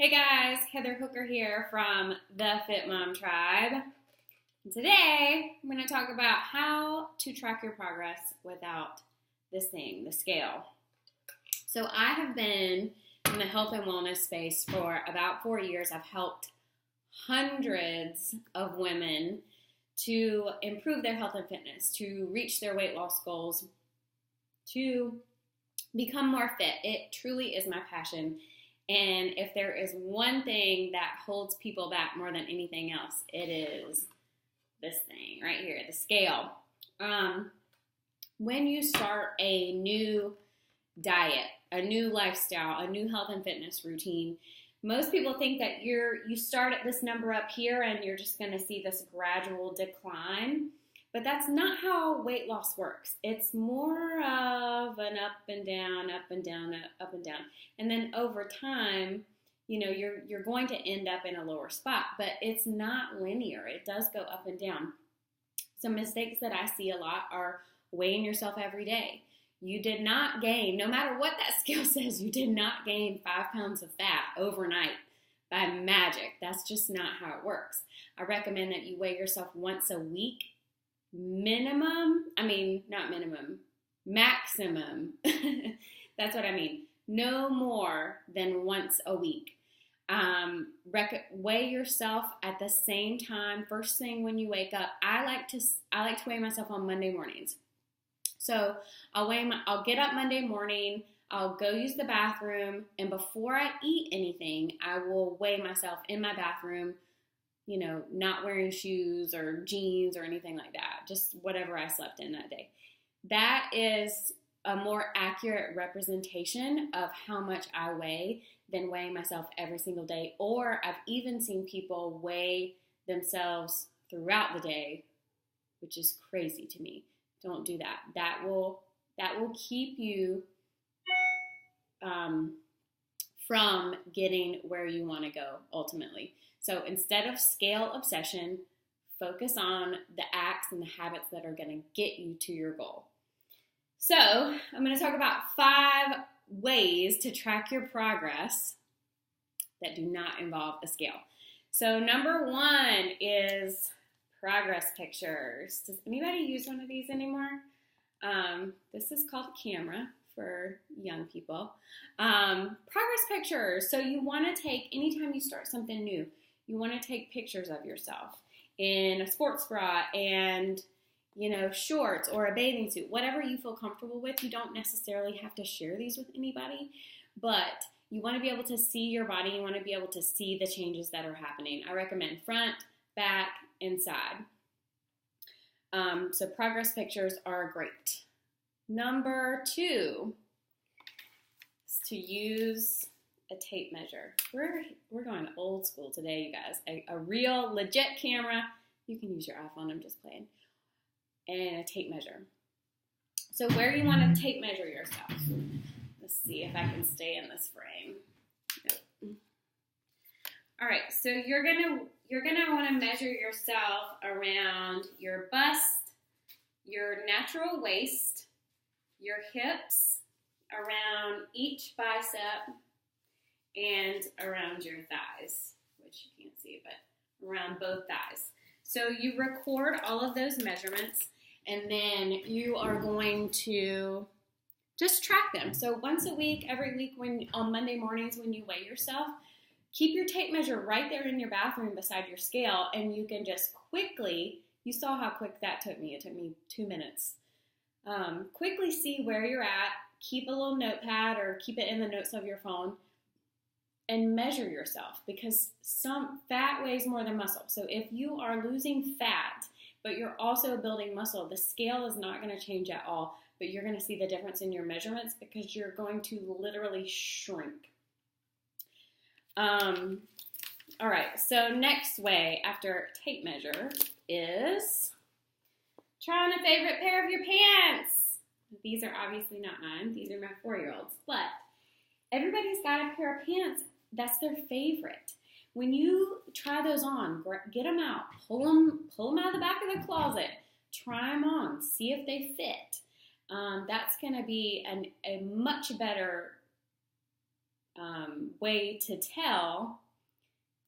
Hey guys, Heather Hooker here from the Fit Mom Tribe. And today, I'm going to talk about how to track your progress without this thing, the scale. So I have been in the health and wellness space for about 4 years. I've helped hundreds of women to improve their health and fitness, to reach their weight loss goals, to become more fit. It truly is my passion. And if there is one thing that holds people back more than anything else, it is this thing right here, the scale. When you start a new diet, a new lifestyle, a new health and fitness routine, most people think that you start at this number up here and you're just going to see this gradual decline. But that's not how weight loss works. It's more of an up and down, up and down, up and down. And then over time, you're going to end up in a lower spot, but it's not linear. It does go up and down. Some mistakes that I see a lot are weighing yourself every day. You did not gain, no matter what that scale says, you did not gain 5 pounds of fat overnight by magic. That's just not how it works. I recommend that you weigh yourself once a week. Maximum. That's what I mean. No more than once a week. Weigh yourself at the same time. First thing when you wake up. I like to weigh myself on Monday mornings. So I'll get up Monday morning. I'll go use the bathroom, and before I eat anything, I will weigh myself in my bathroom. Not wearing shoes or jeans or anything like that, just whatever I slept in that day. That is a more accurate representation of how much I weigh than weighing myself every single day. Or I've even seen people weigh themselves throughout the day, which is crazy to me. Don't do that. That will keep you from getting where you want to go ultimately. So instead of scale obsession, focus on the acts and the habits that are going to get you to your goal. So I'm going to talk about 5 ways to track your progress that do not involve a scale. So number 1 is progress pictures. Does anybody use one of these anymore? This is called a camera for young people. Progress pictures. So you want to take, anytime you start something new, you want to take pictures of yourself in a sports bra and, shorts or a bathing suit, whatever you feel comfortable with. You don't necessarily have to share these with anybody, but you want to be able to see your body. You want to be able to see the changes that are happening. I recommend front, back, and side. So progress pictures are great. Number 2 is to use a tape measure. We're going old school today, you guys. A real legit camera. You can use your iPhone, I'm just playing. And a tape measure. So where you want to tape measure yourself. Let's see if I can stay in this frame. Nope. All right, so you're gonna want to measure yourself around your bust, your natural waist, your hips, around each bicep, and around your thighs, which you can't see, but around both thighs. So you record all of those measurements, and then you are going to just track them. So once a week, every week, on Monday mornings when you weigh yourself, keep your tape measure right there in your bathroom beside your scale, and you can just quickly, you saw how quick that took me. It took me 2 minutes. Quickly see where you're at, keep a little notepad or keep it in the notes of your phone, and measure yourself, because some fat weighs more than muscle. So if you are losing fat, but you're also building muscle, the scale is not going to change at all, but you're going to see the difference in your measurements because you're going to literally shrink. All right, so next way after tape measure is try on a favorite pair of your pants. These are obviously not mine. These are my 4-year-olds, but everybody's got a pair of pants that's their favorite. When you try those on, get them out, pull them out of the back of the closet, try them on, see if they fit. That's going to be a much better way to tell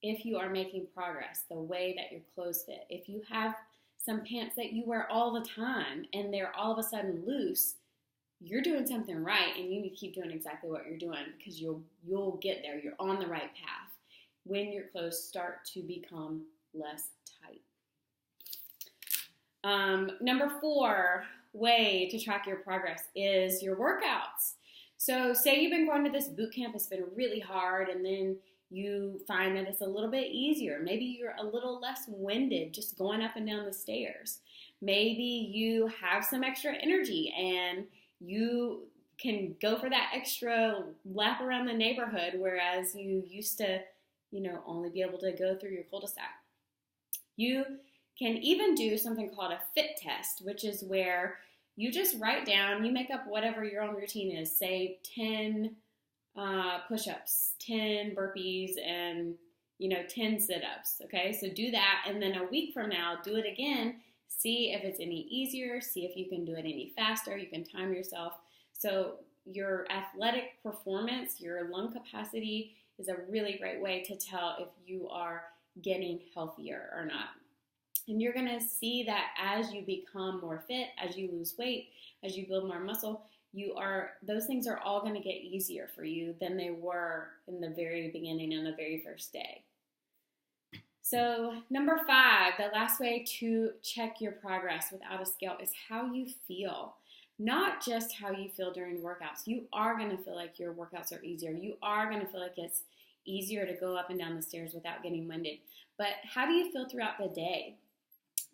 if you are making progress, the way that your clothes fit. If you have some pants that you wear all the time and they're all of a sudden loose, you're doing something right, and you need to keep doing exactly what you're doing, because you'll get there. You're on the right path when your clothes start to become less tight. Number 4 way to track your progress is your workouts. So say you've been going to this boot camp, it's been really hard, and then you find that it's a little bit easier. Maybe you're a little less winded just going up and down the stairs. Maybe you have some extra energy and you can go for that extra lap around the neighborhood, whereas you used to, only be able to go through your cul-de-sac. You can even do something called a fit test, which is where you just write down, you make up whatever your own routine is, say 10 push-ups, 10 burpees, and 10 sit-ups. Okay, so do that, and then a week from now, do it again. See if it's any easier. See if you can do it any faster. You can time yourself. So your athletic performance, your lung capacity, is a really great way to tell if you are getting healthier or not. And you're going to see that as you become more fit, as you lose weight, as you build more muscle, those things are all going to get easier for you than they were in the very beginning and the very first day. So number 5, the last way to check your progress without a scale is how you feel. Not just how you feel during workouts. You are going to feel like your workouts are easier. You are going to feel like it's easier to go up and down the stairs without getting winded. But how do you feel throughout the day?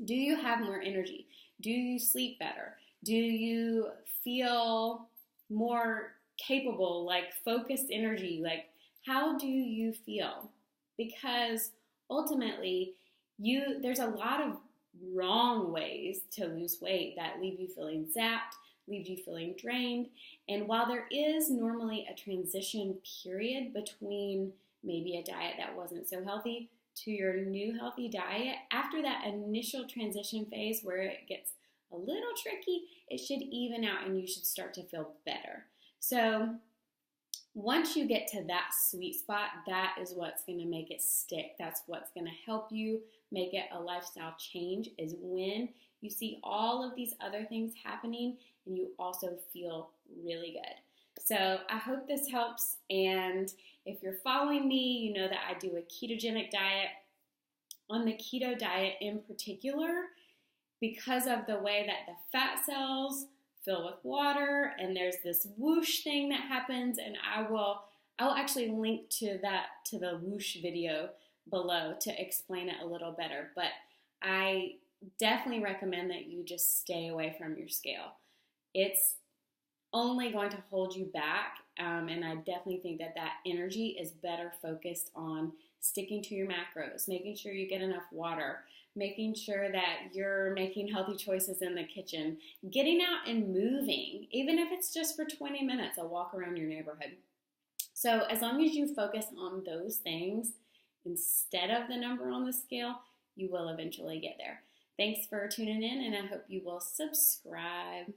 Do you have more energy? Do you sleep better? Do you feel more capable, like focused energy? Like, how do you feel? Because ultimately, there's a lot of wrong ways to lose weight that leave you feeling zapped, leave you feeling drained. And while there is normally a transition period between maybe a diet that wasn't so healthy to your new healthy diet, after that initial transition phase where it gets a little tricky, it should even out and you should start to feel better. So once you get to that sweet spot, that is what's going to make it stick. That's what's going to help you make it a lifestyle change, is when you see all of these other things happening and you also feel really good. So I hope this helps. And if you're following me, you know that I do a ketogenic diet. On the keto diet in particular, because of the way that the fat cells fill with water, and there's this whoosh thing that happens, and I'll actually link to the whoosh video below to explain it a little better. But I definitely recommend that you just stay away from your scale. It's only going to hold you back, and I definitely think that energy is better focused on sticking to your macros, making sure you get enough water, making sure that you're making healthy choices in the kitchen, getting out and moving, even if it's just for 20 minutes, a walk around your neighborhood. So as long as you focus on those things instead of the number on the scale, you will eventually get there. Thanks for tuning in, and I hope you will subscribe.